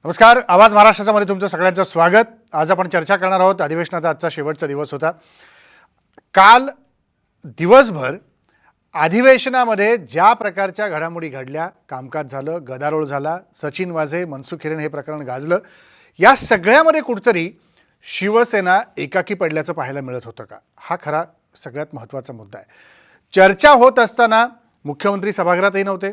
नमस्कार. आवाज महाराष्ट्राचा मध्ये तुमचं सगळ्यांचं स्वागत. आज आपण चर्चा करणार आहोत. अधिवेशनाचा आजचा शेवटचा दिवस होता. काल दिवसभर अधिवेशनामध्ये ज्या प्रकारच्या घडामोडी घडल्या, कामकाज झालं, गदारोळ झाला, सचिन वाझे, मनसुख हिरेन हे प्रकरण गाजलं, या सगळ्यामध्ये कुठतरी शिवसेना एकाकी पडल्याचं पाहायला मिळत होतं का? हा खरा सगळ्यात महत्त्वाचा मुद्दा आहे. चर्चा होत असताना मुख्यमंत्री सभागृहातही नव्हते.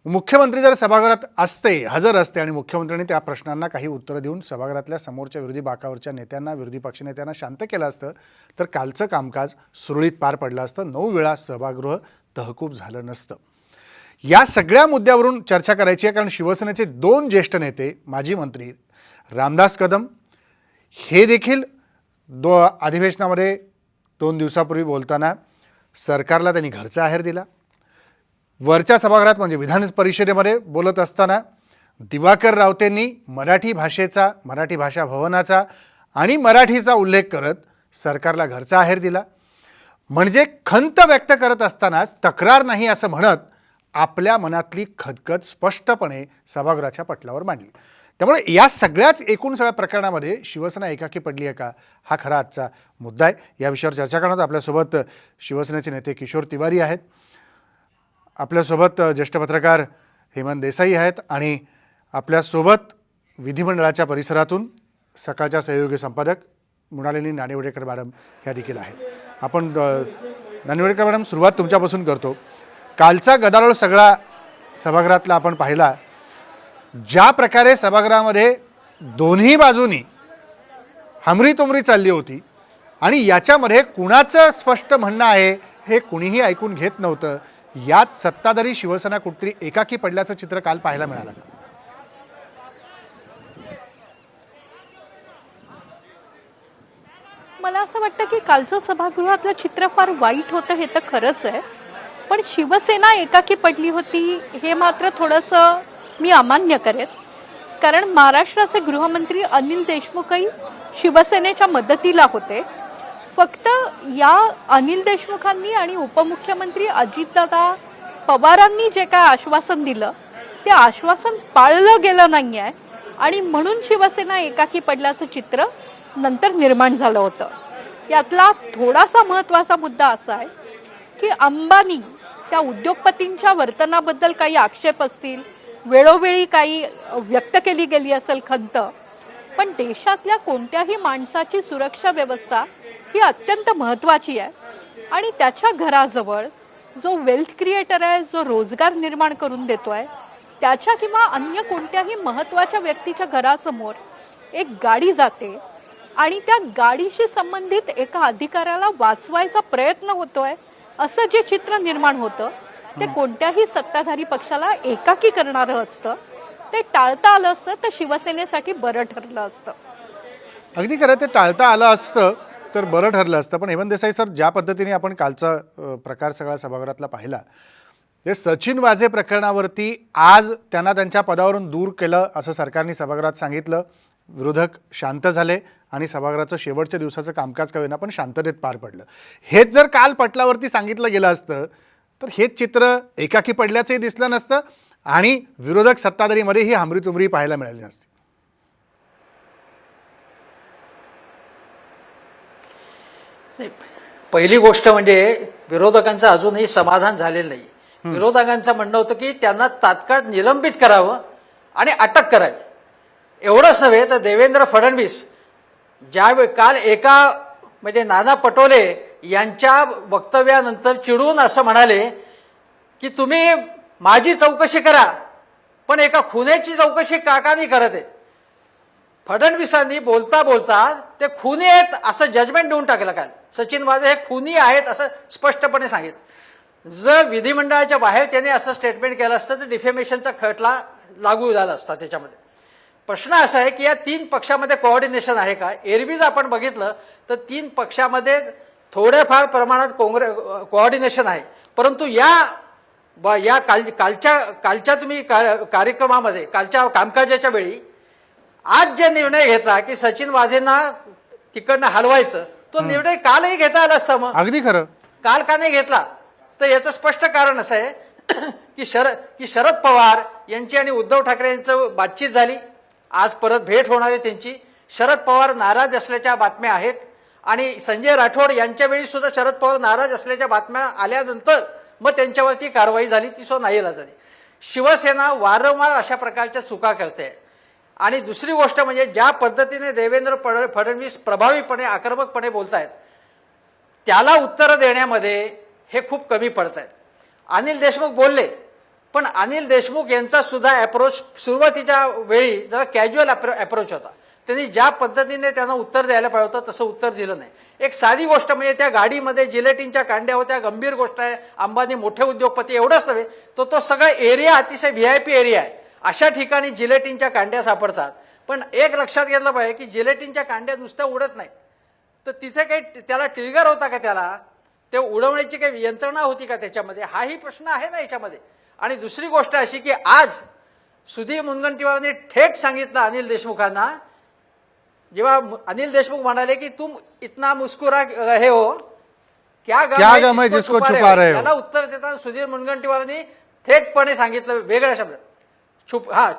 मुख्यमंत्री जर सभागृहात असते, हजर असते आणि मुख्यमंत्र्यांनी त्या प्रश्नांना काही उत्तरं देऊन सभागृहातल्या समोरच्या विरोधी बाकावरच्या नेत्यांना, विरोधी पक्षनेत्यांना शांत केलं असतं तर कालचं कामकाज सुरळीत पार पडलं असतं. 9 वेळा सभागृह तहकूब झालं नसतं. या सगळ्या मुद्द्यावरून चर्चा करायची आहे, कारण शिवसेनेचे 2 ज्येष्ठ नेते, माजी मंत्री रामदास कदम हे देखील अधिवेशनामध्ये 2 दिवसापूर्वी बोलताना सरकारला त्यांनी घरचा आहेर दिला. वरच्या सभागृहात म्हणजे विधान परिषदेमध्ये बोलत असताना दिवाकर रावतेंनी मराठी भाषेचा, मराठी भाषा भवनाचा आणि मराठीचा उल्लेख करत सरकारला घरचा आहेर दिला. म्हणजे खंत व्यक्त करत असतानाच तक्रार नाही असं म्हणत आपल्या मनातली खदखद स्पष्टपणे सभागृहाच्या पटलावर मांडली. त्यामुळे या सगळ्याच एकूण सगळ्या प्रकरणामध्ये शिवसेना एकाकी पडली आहे का, हा खरा आजचा मुद्दा आहे. या विषयावर चर्चा करण्यात आपल्यासोबत शिवसेनेचे नेते किशोर तिवारी आहेत, आपल्यासोबत ज्येष्ठ पत्रकार हेमंत देसाई आहेत आणि आपल्यासोबत विधिमंडळाच्या परिसरातून सकाळच्या सहयोगी संपादक मृणालिनी नाणेवडेकर मॅडम ह्या देखील आहेत. आपण नाणेवडेकर मॅडम, सुरुवात तुमच्यापासून करतो. कालचा गदारोळ सगळा सभागृहातला आपण पाहिला. ज्या प्रकारे सभागृहामध्ये दोन्ही बाजूनी हमरीतुमरी चालली होती आणि याच्यामध्ये कुणाचं स्पष्ट म्हणणं आहे हे कुणीही ऐकून घेत नव्हतं. यात सत्ताधारी शिवसेना कुठतरी एकाकी पडल्याचं चित्र काल पाहायला मिळालं. मला असं वाटतं की कालचं सभागृहातलं चित्र फार वाईट होतं, हे तर खरंच आहे. पण शिवसेना एकाकी पडली होती हे मात्र थोडंसं मी अमान्य करेन. कारण महाराष्ट्राचे गृहमंत्री अनिल देशमुखही शिवसेनेच्या मदतीला होते. फक्त या अनिल देशमुखांनी आणि उपमुख्यमंत्री अजितदादा पवारांनी जे काय आश्वासन दिलं ते आश्वासन पाळलं गेलं नाही आहे आणि म्हणून शिवसेना एकाकी पडल्याचं चित्र नंतर निर्माण झालं होतं. यातला थोडासा महत्त्वाचा मुद्दा असा आहे की अंबानी त्या उद्योगपतींच्या वर्तनाबद्दल काही आक्षेप असतील, वेळोवेळी काही व्यक्त केली गेली असेल खंत, पण देशातल्या कोणत्याही माणसाची सुरक्षा व्यवस्था ही अत्यंत महत्त्वाची आहे आणि त्याच्या घराजवळ जो वेल्थ क्रिएटर आहे, जो रोजगार निर्माण करून देतोय, त्याच्या किंवा अन्य कोणत्याही महत्त्वाच्या व्यक्तीच्या घरासमोर एक गाडी जाते आणि त्या गाडीशी संबंधित एका अधिकाऱ्याला वाचवायचा प्रयत्न होतोय, असं जे चित्र निर्माण होतं ते कोणत्याही सत्ताधारी पक्षाला एकाकी करणारं असतं. ते टाळता आलं असतं तर शिवसेनेसाठी बरं ठरलं असतं. अगदी खरं, ते टाळता आलं असतं तर बरं ठरलं असतं. पण हेमंत देसाई सर, ज्या पद्धतीने आपण कालचा प्रकार सगळा सभागृहातला पाहिला, हे सचिन वाझे प्रकरणावरती आज त्यांना त्यांच्या पदावरून दूर केलं असं सरकारने सभागृहात सांगितलं. विरोधक शांत झाले आणि सभागृहाचं शेवटच्या दिवसाचं कामकाज का होईना पण शांततेत पार पडलं. हेच जर काल पटलावरती सांगितलं गेलं असतं तर हेच चित्र एकाकी पडल्याचंही दिसलं नसतं आणि विरोधक सत्ताधारीमध्ये ही हमरीतुमरी पाहायला मिळाली नसती. पहिली गोष्ट म्हणजे विरोधकांचं अजूनही समाधान झालेलं नाही. विरोधकांचं म्हणणं होतं की त्यांना तात्काळ निलंबित करावं आणि अटक करावी. एवढंच नव्हे तर देवेंद्र फडणवीस काल एका म्हणजे नाना पटोले यांच्या वक्तव्यानंतर चिडून असं म्हणाले की तुम्ही माझी चौकशी करा पण एका खुन्याची चौकशी का नाही करत आहे. फडणवीसांनी बोलता बोलता ते खुनी आहेत असं जजमेंट देऊन टाकलं. काल सचिन वाझे हे खुनी आहेत असं स्पष्टपणे सांगितलं. जर विधिमंडळाच्या बाहेर त्यांनी असं स्टेटमेंट केलं असतं तर डिफेमेशनचा खटला लागू झाला असता. त्याच्यामध्ये प्रश्न असा आहे की या 3 पक्षामध्ये कोऑर्डिनेशन आहे का. एरवी जर आपण बघितलं तर 3 पक्षामध्ये थोड्याफार प्रमाणात कोऑर्डिनेशन आहे, परंतु या कालच्या तुम्ही कार्यक्रमामध्ये कालच्या कामकाजाच्या वेळी आज जे निर्णय घेतला की सचिन वाझेंना तिकडनं हलवायचं, तो निर्णय कालही घेता आला असता. मग अगदी खरं, काल का नाही घेतला तर याचं स्पष्ट कारण असं आहे की शरद पवार यांची आणि उद्धव ठाकरे यांचं बातचीत झाली. आज परत भेट होणार आहे त्यांची. शरद पवार नाराज असल्याच्या बातम्या आहेत आणि संजय राठोड यांच्या वेळी सुद्धा शरद पवार नाराज असल्याच्या बातम्या आल्यानंतर मग त्यांच्यावरती कारवाई झाली, ती सो नाहीला झाली. शिवसेना वारंवार अशा प्रकारच्या चुका करते. आणि दुसरी गोष्ट म्हणजे ज्या पद्धतीने देवेंद्र फडणवीस प्रभावीपणे आक्रमकपणे बोलतायत त्याला उत्तरं देण्यामध्ये हे खूप कमी पडत आहेत. अनिल देशमुख बोलले, पण अनिल देशमुख यांचा सुद्धा अप्रोच सुरुवातीच्या वेळी जरा कॅज्युअल अप्रोच होता. त्यांनी ज्या पद्धतीने त्यांना उत्तर द्यायला पाहिजे होतं तसं उत्तर दिलं नाही. एक साधी गोष्ट म्हणजे त्या गाडीमध्ये जिलेटिनच्या कांड्या होत्या, गंभीर गोष्ट आहे. अंबानी मोठे उद्योगपती एवढंच नव्हे, तो सगळा एरिया अतिशय VIP एरिया आहे. अशा ठिकाणी जिलेटिनच्या कांड्या सापडतात. पण एक लक्षात घेतलं पाहिजे की जिलेटिनच्या कांड्या नुसत्या उडत नाहीत, तर तिथे काही त्याला ट्रिगर होता का, त्याला ते उडवण्याची काही यंत्रणा होती का त्याच्यामध्ये, हाही प्रश्न आहे ना याच्यामध्ये. आणि दुसरी गोष्ट अशी की आज सुधीर मुनगंटीवारांनी थेट सांगितलं अनिल देशमुखांना, जेव्हा अनिल देशमुख म्हणाले की तुम इतना मुस्कुरा हे हो क्या गम है जिसको छुपा रहे हो, त्याला उत्तर देताना सुधीर मुनगंटीवारांनी थेटपणे सांगितलं वेगळ्या शब्दात,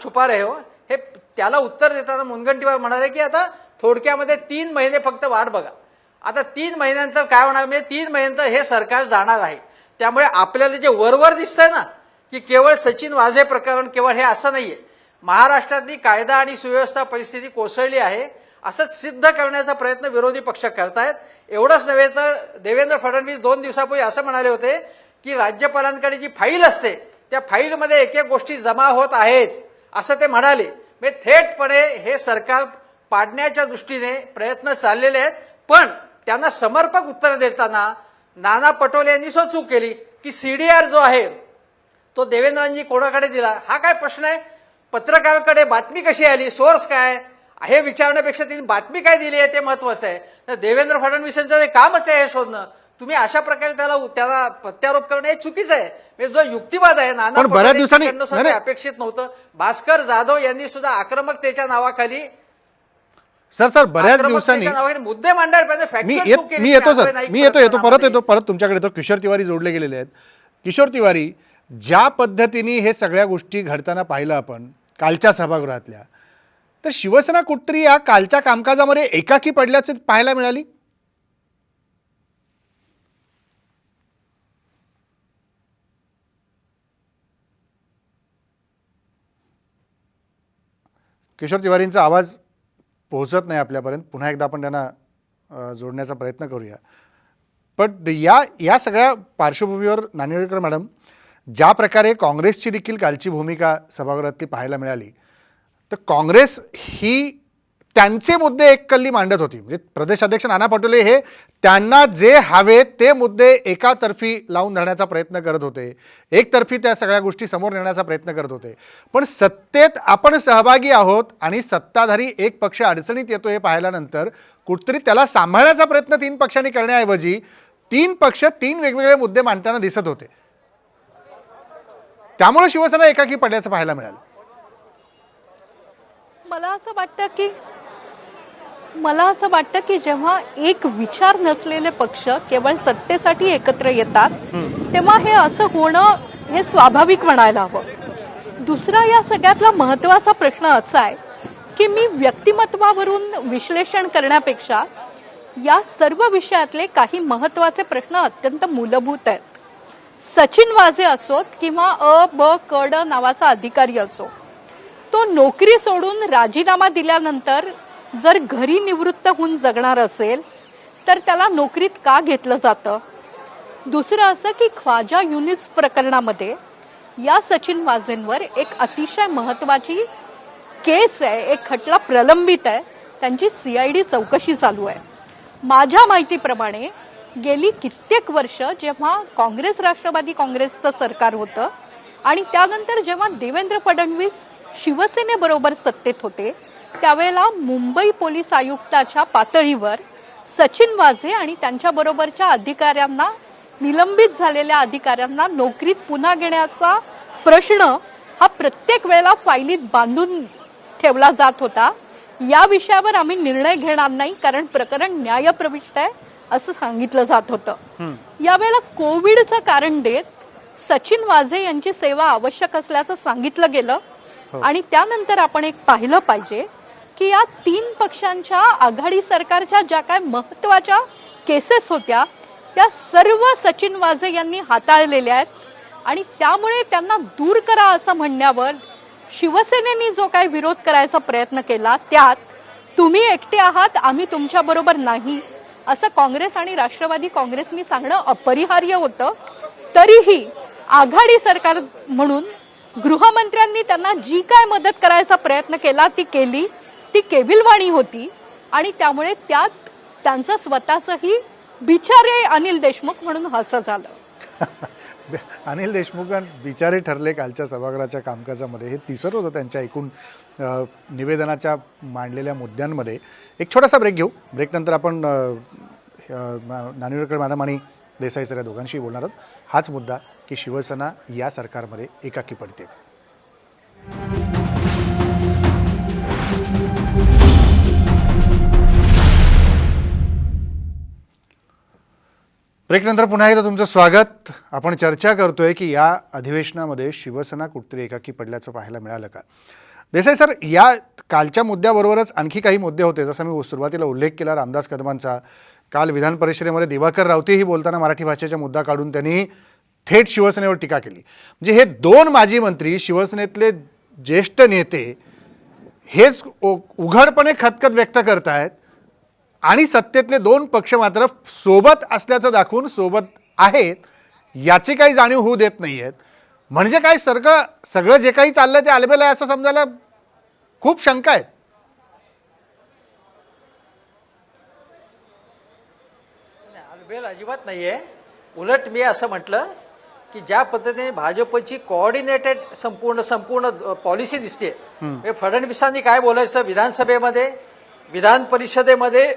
छुपा रहे हो. हे त्याला उत्तर देताना मुनगंटीवार म्हणाले की आता थोडक्यामध्ये 3 महिने फक्त वाट बघा. आता 3 महिन्यानंतर काय होणार, म्हणजे 3 महिन्यानंतर हे सरकार जाणार आहे. त्यामुळे आपल्याला जे वरवर दिसतंय ना की केवळ सचिन वाझे प्रकरण केवळ हे असं नाहीये, महाराष्ट्रातली कायदा आणि सुव्यवस्था परिस्थिती कोसळली आहे असं सिद्ध करण्याचा प्रयत्न विरोधी पक्ष करतायत. एवढंच नव्हे तर देवेंद्र फडणवीस 2 दिवसापूर्वी असं म्हणाले होते की राज्यपालांकडे जी फाईल असते त्या फाईलमध्ये एक एक गोष्टी जमा होत आहेत असं ते म्हणाले. म्हणजे थेटपणे हे सरकार पाडण्याच्या दृष्टीने प्रयत्न चाललेले आहेत. पण त्यांना समर्पक उत्तर देताना नाना पटोले यांनी चूक केली की CDR जो आहे तो देवेंद्रांनी कोणाकडे दिला, हा काय प्रश्न आहे. पत्रकाराकडे बातमी कशी आली, सोर्स काय हे विचारण्यापेक्षा त्यांनी बातमी काय दिली आहे ते महत्वाचं आहे. तर देवेंद्र फडणवीसांचं ते कामच आहे हे शोधणं. तुम्ही अशा प्रकारे त्याला प्रत्यारोप करणं हे चुकीचं आहे. म्हणजे जो युक्तिवाद आहे नाना बऱ्याच दिवसांनी अपेक्षित नव्हतं. भास्कर जाधव यांनी सुद्धा आक्रमकतेच्या नावाखाली सर बऱ्याच दिवसांनी मुद्दे मांडायला पाहिजे. मी येतो परत तुमच्याकडे येतो. किशोर तिवारी जोडले गेलेले आहेत. किशोर तिवारी, ज्या पद्धतीने हे सगळ्या गोष्टी घडताना पाहिलं आपण कालच्या सभागृहातल्या, तर शिवसेना कुठतरी या कालच्या कामकाजामध्ये एकाकी पडल्याचे पाहायला मिळाली. किशोर तिवारींचा आवाज पोहोचत नाही आपल्यापर्यंत. पुन्हा एकदा आपण त्यांना जोडण्याचा प्रयत्न करूया. पण या सगळ्या पार्श्वभूमीवर नानिवडेकर मॅडम, ज्या प्रकारे काँग्रेसची देखील कालची भूमिका सभागृहातली पाहायला मिळाली, तर काँग्रेस ही त्यांचे मुद्दे एककल्ली मांडत होती. म्हणजे प्रदेशाध्यक्ष नाना पटोले हे त्यांना जे हवे ते मुद्दे एकातर्फी लावून धरण्याचा प्रयत्न करत होते, एकतर्फी त्या सगळ्या गोष्टी समोर नेण्याचा प्रयत्न करत होते. पण सत्तेत आपण सहभागी आहोत आणि सत्ताधारी एक पक्ष अडचणीत येतो हे पाहिल्यानंतर कुठतरी त्याला सांभाळण्याचा प्रयत्न 3 पक्षांनी करण्याऐवजी 3 पक्ष 3 वेगवेगळे मुद्दे मांडताना दिसत होते. त्यामुळे शिवसेना एकाकी पडल्याचं पाहायला मिळालं. मला असं वाटतं की जेव्हा एक विचार नसलेले पक्ष केवळ सत्तेसाठी एकत्र येतात तेव्हा हे असं होणं हे स्वाभाविक म्हणायला हवं. दुसरा या सगळ्यातला महत्वाचा प्रश्न असा आहे की मी व्यक्तिमत्वावरून विश्लेषण करण्यापेक्षा या सर्व विषयातले काही महत्वाचे प्रश्न अत्यंत मूलभूत आहेत. सचिन वाझे असोत किंवा ब.क.ड. नावाचा अधिकारी असो, तो नोकरी सोडून राजीनामा दिल्यानंतर जर घरी निवृत्त होऊन जगणार असेल तर त्याला नोकरीत का घेतलं जातं. दुसरं असं की ख्वाजा युनिस प्रकरणामध्ये या सचिन वाझेंवर एक अतिशय महत्वाची केस आहे, एक खटला प्रलंबित आहे, त्यांची CID चौकशी चालू आहे. माझ्या माहितीप्रमाणे गेली कित्येक वर्ष जेव्हा काँग्रेस राष्ट्रवादी काँग्रेसचं सरकार होतं आणि त्यानंतर जेव्हा देवेंद्र फडणवीस शिवसेनेबरोबर सत्तेत होते त्यावेळेला मुंबई पोलीस आयुक्ताच्या पातळीवर सचिन वाझे आणि त्यांच्या बरोबरच्या अधिकाऱ्यांना, निलंबित झालेल्या अधिकाऱ्यांना नोकरीत पुन्हा घेण्याचा प्रश्न हा प्रत्येक वेळेला फाईलीत बांधून ठेवला जात होता. या विषयावर आम्ही निर्णय घेणार नाही कारण प्रकरण न्यायप्रविष्ट आहे असं सांगितलं जात होतं. यावेळेला कोविडचं कारण देत सचिन वाझे यांची सेवा आवश्यक असल्याचं सांगितलं गेलं आणि त्यानंतर आपण एक पाहिलं पाहिजे की या 3 पक्षांच्या आघाडी सरकारच्या ज्या काय महत्वाच्या केसेस होत्या त्या सर्व सचिन वाझे यांनी हाताळलेल्या आहेत आणि त्यामुळे त्यांना दूर करा असं म्हणण्यावर शिवसेनेने जो काही विरोध करायचा प्रयत्न केला त्यात तुम्ही एकटे आहात, आम्ही तुमच्या बरोबर नाही असं काँग्रेस आणि राष्ट्रवादी काँग्रेसनी सांगणं अपरिहार्य होतं. तरीही आघाडी सरकार म्हणून गृहमंत्र्यांनी त्यांना जी काय मदत करायचा प्रयत्न केला ती केली, ती केविलवाणी होती आणि त्यामुळे त्यात त्यांचं स्वतःचंही बिचारे अनिल देशमुख म्हणून हसं झालं. अनिल देशमुख बिचारे ठरले कालच्या सभागृहाच्या कामकाजामध्ये. हे तिसरं होतं त्यांच्या एकूण निवेदनाच्या मांडलेल्या मुद्द्यांमध्ये. एक छोटासा ब्रेक घेऊ. ब्रेकनंतर आपण नानिवडेकर मॅडम आणि देसाई सर या दोघांशी बोलणार आहोत. हाच मुद्दा की शिवसेना या सरकारमध्ये एकाकी पडते. ब्रेकनंतर पुन्हा एकदा तुमचं स्वागत. आपण चर्चा करतोय की या अधिवेशनामध्ये शिवसेना कुठतरी एकाकी पडल्याचं पाहायला मिळालं का. देसाई सर, या कालच्या मुद्द्याबरोबरच आणखी काही मुद्दे होते. जसं मी सुरुवातीला उल्लेख केला रामदास कदमांचा. काल विधान परिषदेमध्ये दिवाकर रावतेही बोलताना मराठी भाषेचा मुद्दा काढून त्यांनी थेट शिवसेनेवर टीका केली. म्हणजे हे 2 माजी मंत्री, शिवसेनेतले ज्येष्ठ नेते हेच उघडपणे खतखत व्यक्त करतायत आणि सत्तेतले 2 पक्ष मात्र सोबत असल्याचं दाखवून सोबत आहेत याची काही जाणीव होऊ देत नाही आहेत. म्हणजे काय सगळं जे काही चाललंय ते आलबेल आहे असं समजायला खूप शंका आहेत. आलबेल अजिबात नाहीये. उलट मी असं म्हटलं की ज्या पद्धतीने भाजपची कोऑर्डिनेटेड संपूर्ण पॉलिसी दिसते. फडणवीसांनी काय बोलायचं विधानसभेमध्ये, विधान परिषदेमध्ये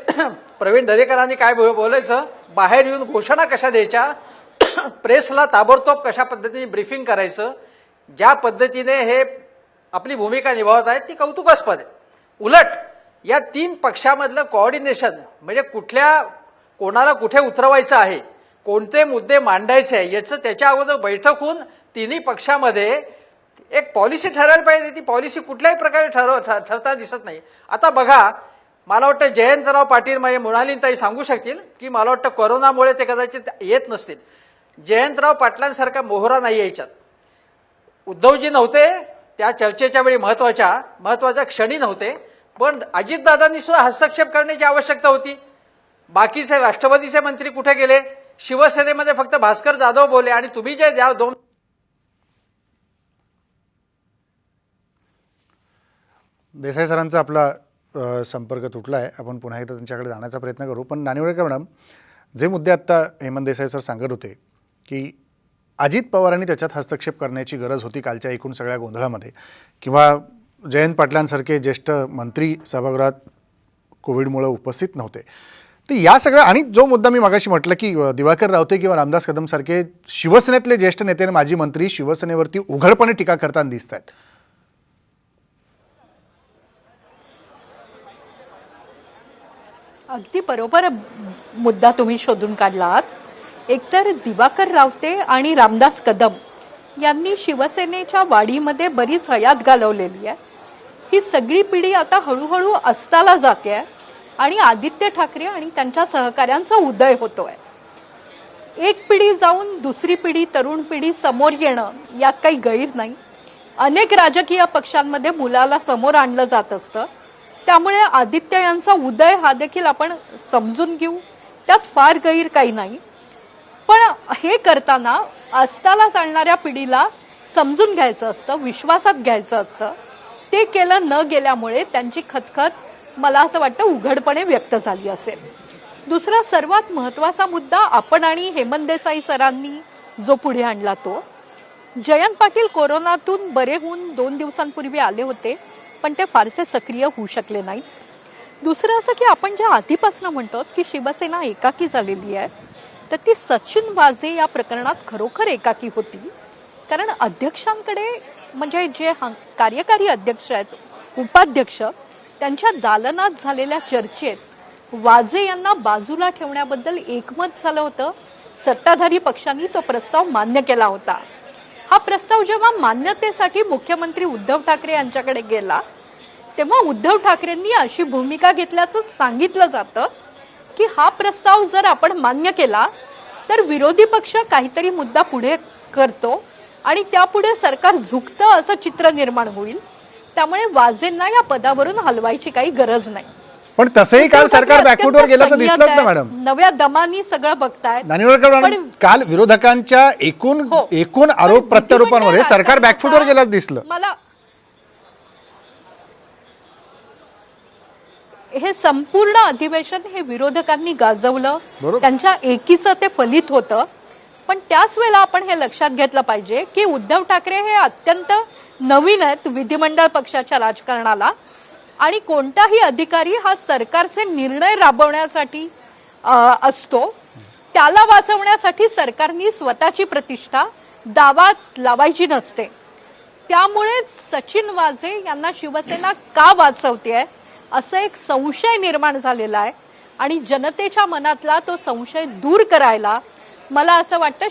प्रवीण दरेकरांनी काय बोलायचं, बाहेर येऊन घोषणा कशा द्यायच्या, प्रेसला ताबडतोब कशा पद्धतीने ब्रीफिंग करायचं, ज्या पद्धतीने हे आपली भूमिका निभावत आहेत ती कौतुकास्पद आहे. उलट या 3 पक्षामधलं कोऑर्डिनेशन म्हणजे कोणाला कुठे उतरवायचं आहे, कोणते मुद्दे मांडायचे आहे याचं त्याच्या अगोदर बैठक होऊन तिन्ही पक्षामध्ये एक पॉलिसी ठरायला पाहिजे. ती पॉलिसी कुठल्याही प्रकारे ठरताना दिसत नाही. आता बघा, मला वाटतं जयंतराव पाटील म्हणजे मृणालीताई सांगू शकतील की मला वाटतं कोरोनामुळे ते कदाचित येत नसतील. जयंतराव पाटलांसारखा मोहरा नाही यायच्यात. उद्धवजी नव्हते त्या चर्चेच्या वेळी, महत्वाच्या क्षणी नव्हते, पण अजितदादांनी सुद्धा हस्तक्षेप करण्याची आवश्यकता होती. बाकीचे राष्ट्रवादीचे मंत्री कुठे गेले, शिवसेनेमध्ये फक्त भास्कर जाधव बोलले आणि तुम्ही जे 2 देसाई सरांचा आपला संपर्क तुटला आहे. आपण पुन्हा एकदा त्यांच्याकडे जाण्याचा प्रयत्न करू. पण नानिवडेकर मॅडम, जे मुद्दे आत्ता हेमंत देसाई सर सांगत होते की अजित पवारांनी त्याच्यात हस्तक्षेप करण्याची गरज होती कालच्या एकूण सगळ्या गोंधळामध्ये, किंवा जयंत पाटलांसारखे ज्येष्ठ मंत्री सभागृहात कोविडमुळे उपस्थित नव्हते, तर या सगळ्या आणि जो मुद्दा मी मागाशी म्हटलं की दिवाकर रावते किंवा रामदास कदमसारखे शिवसेनेतले ज्येष्ठ नेते आणि माजी मंत्री शिवसेनेवरती उघडपणे टीका करताना दिसत आहेत. अगदी बरोबर मुद्दा तुम्ही शोधून काढलात. एकतर दिवाकर रावते आणि रामदास कदम यांनी शिवसेनेच्या वाढीमध्ये बरीच हयात घालवलेली आहे. ही सगळी पिढी आता हळूहळू अस्ताला जाते आणि आदित्य ठाकरे आणि त्यांच्या सहकाऱ्यांचा उदय होतोय. एक पिढी जाऊन दुसरी पिढी, तरुण पिढी समोर येणं यात काही गैर नाही. अनेक राजकीय पक्षांमध्ये मुलाला समोर आणलं जात असतं. त्यामुळे आदित्य यांचा उदय हा देखील आपण समजून घेऊ, त्यात फार गैर काही नाही. पण हे करताना अस्ताला चालणाऱ्या पिढीला समजून घ्यायचं असतं, विश्वासात घ्यायचं असतं. ते केलं न गेल्यामुळे त्यांची खतखत मला असं वाटतं उघडपणे व्यक्त झाली असेल. दुसरा सर्वात महत्त्वाचा मुद्दा आपण आणि हेमंत देसाई सरांनी जो पुढे आणला तो, जयंत पाटील कोरोनातून बरे होऊन 2 दिवसांपूर्वी आले होते, पण ते फारसे सक्रिय होऊ शकले नाहीत. दुसरं असं की आपण ज्या आधीपासून म्हणतो की शिवसेना एकाकी झालेली आहे, तर ती सचिन वाझे या प्रकरणात खरोखर एकाकी होती. कारण अध्यक्षांकडे म्हणजे जे कार्यकारी अध्यक्ष आहेत, उपाध्यक्ष, त्यांच्या दालनात झालेल्या चर्चेत वाझे यांना बाजूला ठेवण्याबद्दल एकमत झालं होतं. सत्ताधारी पक्षांनी तो प्रस्ताव मान्य केला होता. हा प्रस्ताव जेव्हा मान्यतेसाठी मुख्यमंत्री उद्धव ठाकरे यांच्याकडे गेला तेव्हा उद्धव ठाकरेंनी अशी भूमिका घेतल्याचं सांगितलं जातं की हा प्रस्ताव जर आपण मान्य केला तर विरोधी पक्ष काहीतरी मुद्दा पुढे करतो आणि त्यापुढे सरकार झुकतं असं चित्र निर्माण होईल. त्यामुळे वाजेंना या पदावरून हलवायची काही गरज नाही. पण तसंही काल सरकार बॅकफुटवर गेलं तर दिसलंच ना मॅडम. नव्या दमानी सगळं बघतायत. नानिवडकर मॅडम, काल विरोधकांच्या एकूण आरोप प्रत्यारोपांमध्ये सरकार बॅकफुटवर गेलं दिसलं. मला हे संपूर्ण अधिवेशन हे विरोधकांनी गाजवलं, बरोबर. त्यांच्या एकीचं ते फलित होतं. पण त्याच वेळेला आपण हे लक्षात घेतलं पाहिजे की उद्धव ठाकरे हे अत्यंत नवीन आहेत विधिमंडळ पक्षाच्या राजकारणाला आणि कोणताही अधिकारी हा सरकारचे निर्णय राबवण्यासाठी असतो. त्याला वाचवण्यासाठी सरकारने स्वतःची प्रतिष्ठा दावात लावायची नसते. त्यामुळे सचिन वाझे यांना शिवसेना का वाचवतेय असं एक संशय निर्माण झालेला आहे आणि जनतेच्या मनातला तो संशय दूर करायला मला असं वाटतं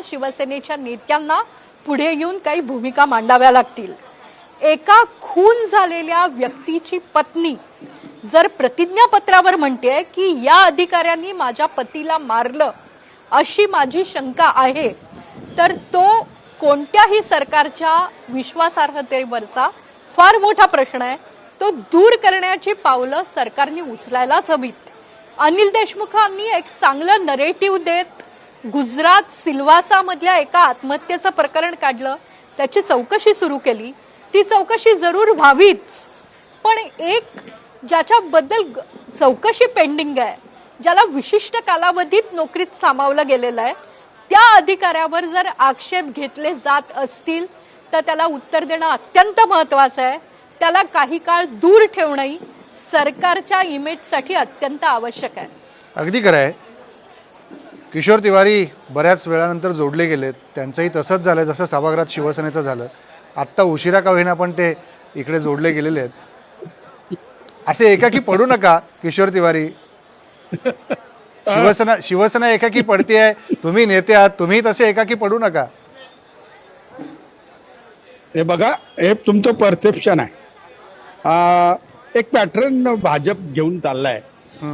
शिवसेनेच्या नेत्यांना पुढे येऊन काही भूमिका मांडाव्या लागतील. एका खून झालेल्या व्यक्तीची पत्नी जर प्रतिज्ञापत्रावर म्हणते की या अधिकाऱ्यांनी माझ्या पतीला मारलं अशी माझी शंका आहे, तर तो कोणत्याही सरकारच्या विश्वासार्हतेवरचा फार मोठा प्रश्न आहे. तो दूर करण्याची पावलं सरकारने उचलायलाच हवीत. अनिल देशमुखांनी एक चांगलं नरेटिव्ह देत गुजरात सिल्वासा मधल्या एका आत्महत्येचं प्रकरण काढलं, त्याची चौकशी सुरू केली. ती चौकशी जरूर व्हावीच, पण एक ज्याच्याबद्दल चौकशी पेंडिंग आहे, ज्याला विशिष्ट कालावधीत नोकरीत सामावलं गेलेलं आहे, त्या अधिकाऱ्यावर जर आक्षेप घेतले जात असतील तर त्याला उत्तर देणं अत्यंत महत्वाचं आहे. त्याला काही काळ दूर ठेवणंही सरकारच्या इमेजसाठी अत्यंत आवश्यक आहे. अगदी खरं आहे. किशोर तिवारी बऱ्याच वेळानंतर जोडले गेलेत. त्यांचंही तसंच झालं जसं सभागृहात शिवसेनेचं झालं. आत्ता उशिरा का होईना पण ते इकडे जोडले गेलेले आहेत. असे एकाकी पडू नका किशोर तिवारी. शिवसेना एकाकी पडते. तुम्ही नेते आहात, तुम्ही तसे एकाकी पडू नका. हे बघा, हे तुमचं परसेप्शन आहे. एक पॅटर्न भाजप घेऊन चाललाय.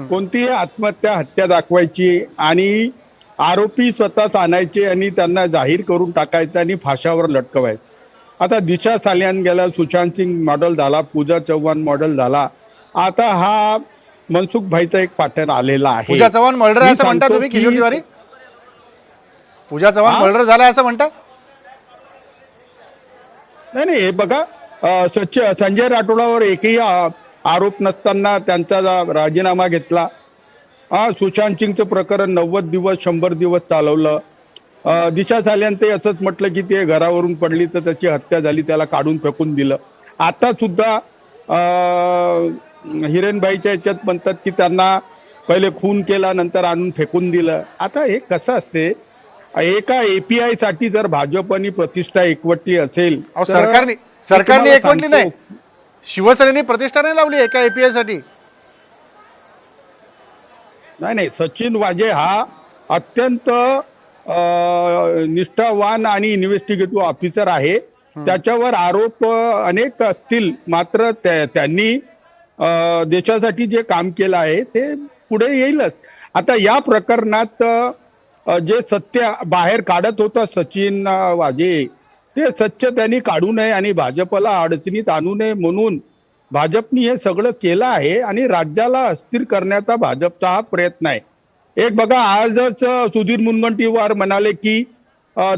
कोणतीही आत्महत्या हत्या दाखवायची आणि आरोपी स्वतःच आणायचे आणि त्यांना जाहीर करून टाकायचं आणि फाशावर लटकवायचं. आता दिशा सालियान गेला, सुशांत सिंग मॉडेल झाला, पूजा चव्हाण मॉडेल झाला. आता हा मनसुख भाईचा एक पॅटर्न आलेला आहे. पूजा चव्हाण मर्डर असं म्हणता तुम्ही किशोर तिवारी? पूजा चव्हाण मर्डर झाला असं म्हणता? नाही, हे बघा, संजय राठोडावर एकही आरोप नसताना त्यांचा राजीनामा घेतला. सुशांत सिंगचं प्रकरण 90 दिवस 100 दिवस चालवलं. दिशा सालियान ते असंच म्हटलं की ते घरावरून पडली तर त्याची हत्या झाली, त्याला काढून फेकून दिलं. आता सुद्धा हिरेनबाईच्या याच्यात म्हणतात की त्यांना पहिले खून केला नंतर आणून फेकून दिलं. आता हे कसं असते, एका एपीआय साठी जर भाजपनी प्रतिष्ठा एकवटली असेल, सरकारने एकवटली नाही, शिवसेनेने प्रतिष्ठा नाही लावली एका एपीआय साठी. नाही, सचिन वाजे हा अत्यंत निष्ठावान आणि इन्व्हेस्टिगेटिव्ह ऑफिसर आहे. त्याच्यावर आरोप अनेक असतील, मात्र त्यांनी देशासाठी जे काम केलं आहे ते पुढे येईलच. आता या प्रकरणात जे सत्य बाहेर काढत होता सचिन वाजे, ते सत्य त्यांनी काढू नये आणि भाजपला अडचणीत आणू नये म्हणून भाजपनी हे सगळं केलं आहे आणि राज्याला अस्थिर करण्याचा भाजपचा हा प्रयत्न आहे. एक बघा, आजच सुधीर मुनगंटीवार म्हणाले की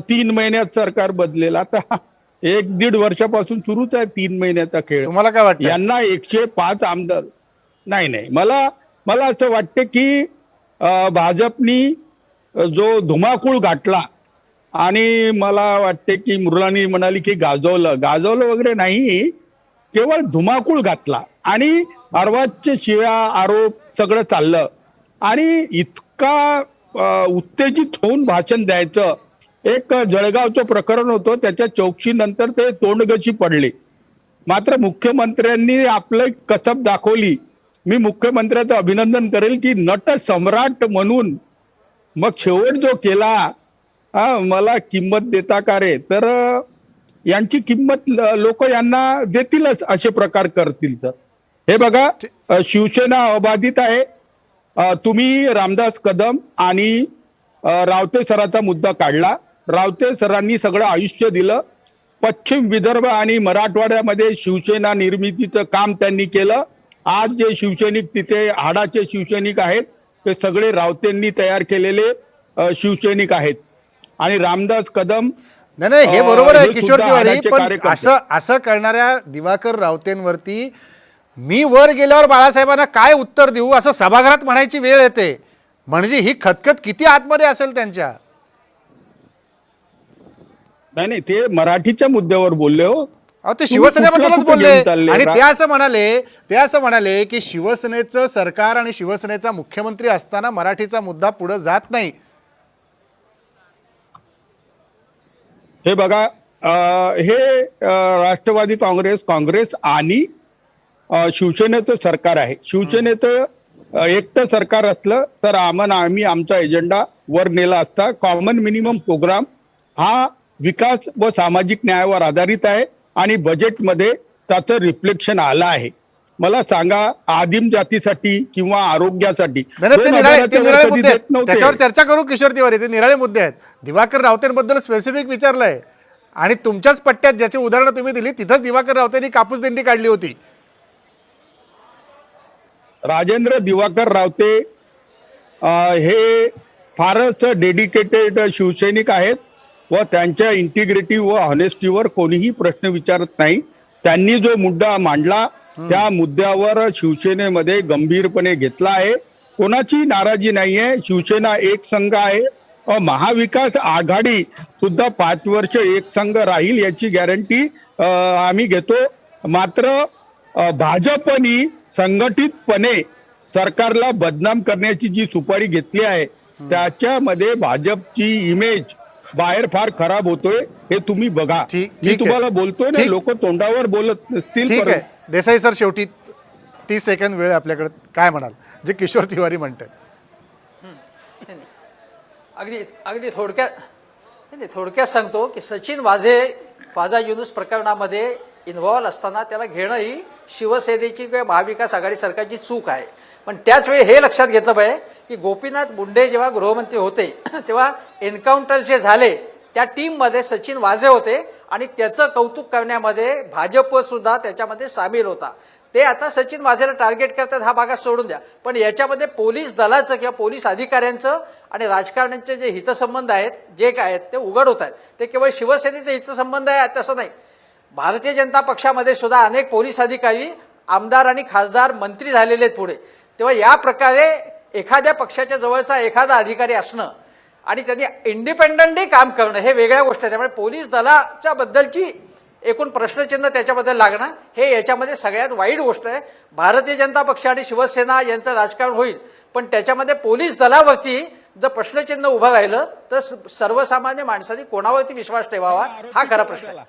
3 महिन्यात सरकार बदलेल. आता 1-1.5 वर्षापासून सुरूच आहे 3 महिन्याचा खेळ. तुम्हाला काय वाटतं? यांना 105 आमदार नाही, मला असं वाटतं की भाजपनी जो धुमाकूळ गाठला आणि मला वाटते की मृणाली म्हणाली की गाजवलं वगैरे नाही, केवळ धुमाकूळ घातला आणि अर्वाच्य शिव्या आरोप सगळं चाललं आणि इतका उत्तेजित होऊन भाषण द्यायचं. एक जळगावचं प्रकरण होतं, त्याच्या चौकशीनंतर ते तोंडगशी पडले. मात्र मुख्यमंत्र्यांनी आपलं कसब दाखवली. मी मुख्यमंत्र्याचं अभिनंदन करेल की नट सम्राट म्हणून मग शेवट जो केला मला किंमत देता का रे? तर यांची किंमत लोक यांना देतीलच असे प्रकार करतील. तर हे बघा, शिवसेना अबाधित आहे. तुम्ही रामदास कदम आणि रावते सरांचा मुद्दा काढला. रावते सरांनी सगळं आयुष्य दिलं. पश्चिम विदर्भ आणि मराठवाड्यामध्ये शिवसेना निर्मितीचं काम त्यांनी केलं. आज जे शिवसैनिक तिथे हाडाचे शिवसैनिक आहेत ते सगळे रावतेंनी तयार केलेले शिवसैनिक आहेत. आणि रामदास कदम नाही हे बरोबर आहे हे किशोर सुद्धा तिवारी, हाडाचे पण कार्यकर्ते. असं करणाऱ्या दिवाकर रावतेंवरती मी वर गेल्यावर बाळासाहेबांना काय उत्तर देऊ असं सभागृहात म्हणायची वेळ येते. म्हणजे ही खतखत किती आतमध्ये असेल त्यांच्या. नाही ते मराठीच्या मुद्द्यावर बोलले हो. अहो ते तुम्ही शिवसेनेबद्दलच कुठं बोलले घेऊन चालले? आणि ते असं म्हणाले की शिवसेनेचं सरकार आणि शिवसेनेचा मुख्यमंत्री असताना मराठीचा मुद्दा पुढे जात नाही. हे बघा, हे राष्ट्रवादी काँग्रेस आणि शिवसेनेचं सरकार आहे. शिवसेनेचं एकटं सरकार असलं तर आम्ही आमचा एजेंडा वर नेला असता. कॉमन मिनिमम प्रोग्राम हा विकास व सामाजिक न्यायावर आधारित आहे आणि बजेटमध्ये त्याचं रिफ्लेक्शन आलं आहे. मला सांगा, आदिम जातीसाठी किंवा आरोग्यासाठी नाही, ते 2000 निराळे वर कधी मुद्दे देत आहेत. नव्हते. त्याच्यावर चर्चा करू किशोर तिवारी. ते निराळे मुद्दे आहेत. दिवाकर रावतेंबद्दल स्पेसिफिक विचारलंय आणि तुमच्याच पट्ट्यात ज्याची उदाहरणं तुम्ही दिली तिथंच दिवाकर रावतेंनी कापूस दिंडी काढली होती. राजेंद्र दिवाकर रावते हे फारच डेडिकेटेड शिवसैनिक आहेत व त्यांच्या इंटिग्रिटी व ऑनेस्टीवर कोणीही प्रश्न विचारत नाही. त्यांनी जो मुद्दा मांडला त्या मुद्द्यावर शिवसेनेमध्ये गंभीरपणे घेतला आहे. कोणाची नाराजी नाहीये. शिवसेना एक संघ आहे. महाविकास आघाडी सुद्धा 5 वर्ष एक संघ राहील याची गॅरंटी आम्ही घेतो. मात्र भाजपनी संघटितपणे सरकारला बदनाम करण्याची जी सुपारी घेतली आहे त्याच्यामध्ये भाजपची इमेज बाहेर फार खराब होतोय. हे तुम्ही बघा. ठीक मी आहे. तुम्हाला बोलतोय ना, ठीक. लोक तोंडावर बोलत नसतील. ठीक आहे देसाई सर, शेवटी 30 सेकंद वेळ आपल्याकडे. काय म्हणाल जे किशोर तिवारी म्हणतात? अगदी थोडक्यात सांगतो की सचिन वाझे ख्वाजा युनुस प्रकरणामध्ये इन्व्हॉल्व असताना त्याला घेणं ही शिवसेनेची किंवा महाविकास आघाडी सरकारची चूक आहे. पण त्याच वेळी हे लक्षात घेतलं पाहिजे की गोपीनाथ मुंडे जेव्हा गृहमंत्री होते तेव्हा एन्काउंटर जे झाले त्या टीममध्ये सचिन वाझे होते आणि त्याचं कौतुक करण्यामध्ये भाजप सुद्धा त्याच्यामध्ये सामील होता. ते आता सचिन वाझेला टार्गेट करतात हा भागात सोडून द्या. पण याच्यामध्ये पोलीस दलाचं किंवा पोलीस अधिकाऱ्यांचं आणि राजकारण्यांचे जे हितसंबंध आहेत जे काय आहेत ते उघड होत आहेत. ते केवळ शिवसेनेचे हितसंबंध आहे तसं नाही. भारतीय जनता पक्षामध्ये सुद्धा अनेक पोलीस अधिकारी आमदार आणि खासदार मंत्री झालेले आहेत पुढे. तेव्हा या प्रकारे एखाद्या पक्षाच्या जवळचा एखादा अधिकारी असणं आणि त्यांनी इंडिपेंडंटली काम करणं हे वेगळ्या गोष्टी आहेत. त्यामुळे पोलीस दलाच्या बद्दलची एकूण प्रश्नचिन्ह त्याच्याबद्दल लागणं हे याच्यामध्ये सगळ्यात वाईट गोष्ट आहे. भारतीय जनता पक्ष आणि शिवसेना यांचं राजकारण होईल पण त्याच्यामध्ये पोलीस दलावरती जर प्रश्नचिन्ह उभं राहिलं तर सर्वसामान्य माणसांनी कोणावरती विश्वास ठेवावा हा खरा प्रश्न आहे.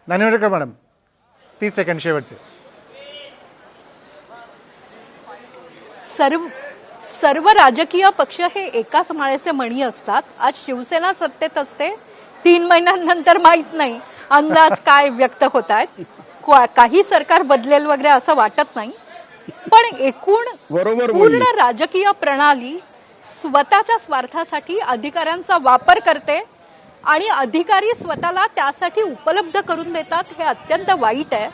नानिवडेकर मॅडम 30 सेकंद शेवटचे. सर्व राजकीय पक्ष हे एकाच माळेचे मणी असतात. आज शिवसेना सत्तेत असते. 3 महिन्यांनंतर माहित नाही अंदाज काय व्यक्त होत आहेत. काही सरकार बदलेल वगैरे असं वाटत नाही. पण एकूण पूर्ण राजकीय प्रणाली स्वतःच्या स्वार्थासाठी अधिकाऱ्यांचा वापर करते आणि अधिकारी स्वतःला त्यासाठी उपलब्ध करून देतात. हे अत्यंत वाईट आहे.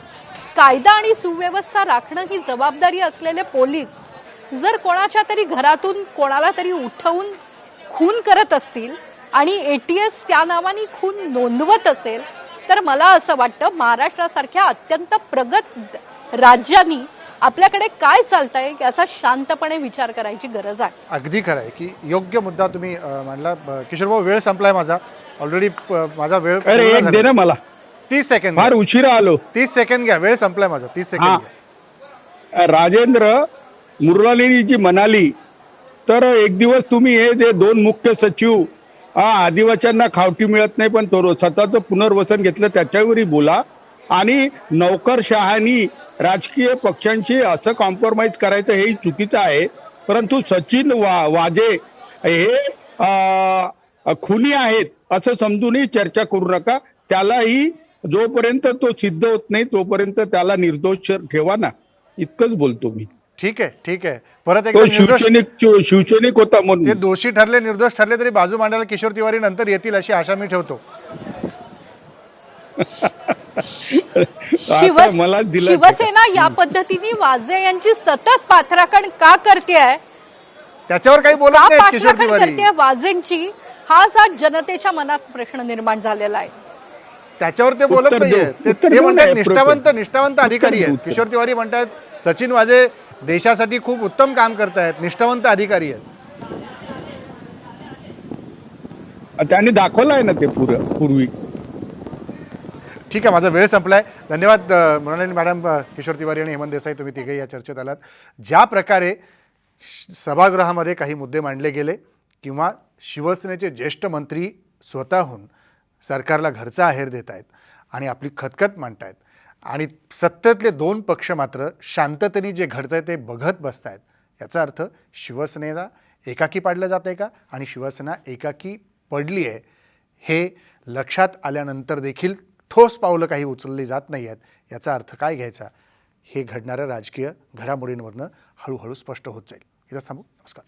कायदा आणि सुव्यवस्था राखणं ही जबाबदारी असलेले पोलीस जर कोणाच्या तरी घरातून कोणाला तरी उठवून खून करत असतील आणि ATS त्या नावाने खून नोंदवत असेल तर मला असं वाटतं महाराष्ट्रासारख्या अत्यंत प्रगत राज्यांनी आपल्याकडे काय चालतंय याचा शांतपणे विचार करायची गरज आहे. अगदी खरं आहे की योग्य मुद्दा तुम्ही मांडला. किशोर भाऊ वेळ संपलाय माझा ऑलरेडी. माझा वेळ दे ना मला. 30 सेकंद. फार उशिरा आलो. 30 सेकंद घ्या. वेळ संपलाय माझा. 30 सेकंद. राजेंद्र मुरलालीनी जी म्हणाली तर एक दिवस तुम्ही हे जे 2 मुख्य सचिव आदिवासींना खावटी मिळत नाही पण तो स्वतःचं पुनर्वसन घेतलं त्याच्यावरही बोला. आणि नौकरशहानी राजकीय पक्षांशी असं कॉम्प्रोमाइज करायचं हेही चुकीचं आहे. परंतु सचिन वाझे हे खुनी आहेत असं समजूनही चर्चा करू नका. त्यालाही जोपर्यंत तो सिद्ध होत नाही तोपर्यंत त्याला निर्दोष ठेवा ना, इतकंच बोलतो मी. ठीक आहे, ठीक आहे. परत तो एकदा निर्दोष शिवसैनिक होता ते म्हणून. दोषी ठरले, निर्दोष ठरले तरी बाजू मांडायला किशोर तिवारी नंतर येतील अशी आशा मी ठेवतो. आता मला दिलं शिवसेना या पद्धतीने वाजे यांची सतत पाठराखण का करतेय, त्याच्यावर काही बोलत का नाहीत किशोर पाठराखण तिवारी. करते वाजेंची, हाच आज जनतेच्या मनात प्रश्न निर्माण झालेला आहे. त्याच्यावर ते बोलत उत्तर नाहीये. देऊ. ते उत्तर ते देऊ म्हणतात ना, निष्ठावंत अधिकारी उत्तर आहेत. देऊ. किशोर तिवारी म्हणतात सचिन वाजे देशासाठी खूप उत्तम काम करतायत, निष्ठावंत अधिकारी आहेत. त्यांनी दाखवलं आहे ना ते पूर्वी. ठीक आहे, माझा वेळ संपलाय. धन्यवाद मृणालिनी मॅडम, किशोर तिवारी आणि हेमंत देसाई, तुम्ही तिघेही या चर्चेत आलात. ज्या प्रकारे सभागृहामध्ये काही मुद्दे मांडले गेले किंवा शिवसेनेचे ज्येष्ठ मंत्री स्वतःहून सरकारला घरचा आहेर देत आहेत आणि आपली खतखत मांडतायत आणि सत्तेतले दोन पक्ष मात्र शांततेने जे घडतंय ते बघत बसतायत, याचा अर्थ शिवसेनेला एकाकी पाडलं जात आहे का आणि शिवसेना एकाकी पडली आहे हे लक्षात आल्यानंतर देखील ठोस पावलं काही उचलली जात नाही आहेत. याचा अर्थ काय घ्यायचा हे घडणाऱ्या राजकीय घडामोडींवरनं हळूहळू स्पष्ट होत जाईल. इथंच थांबू. नमस्कार.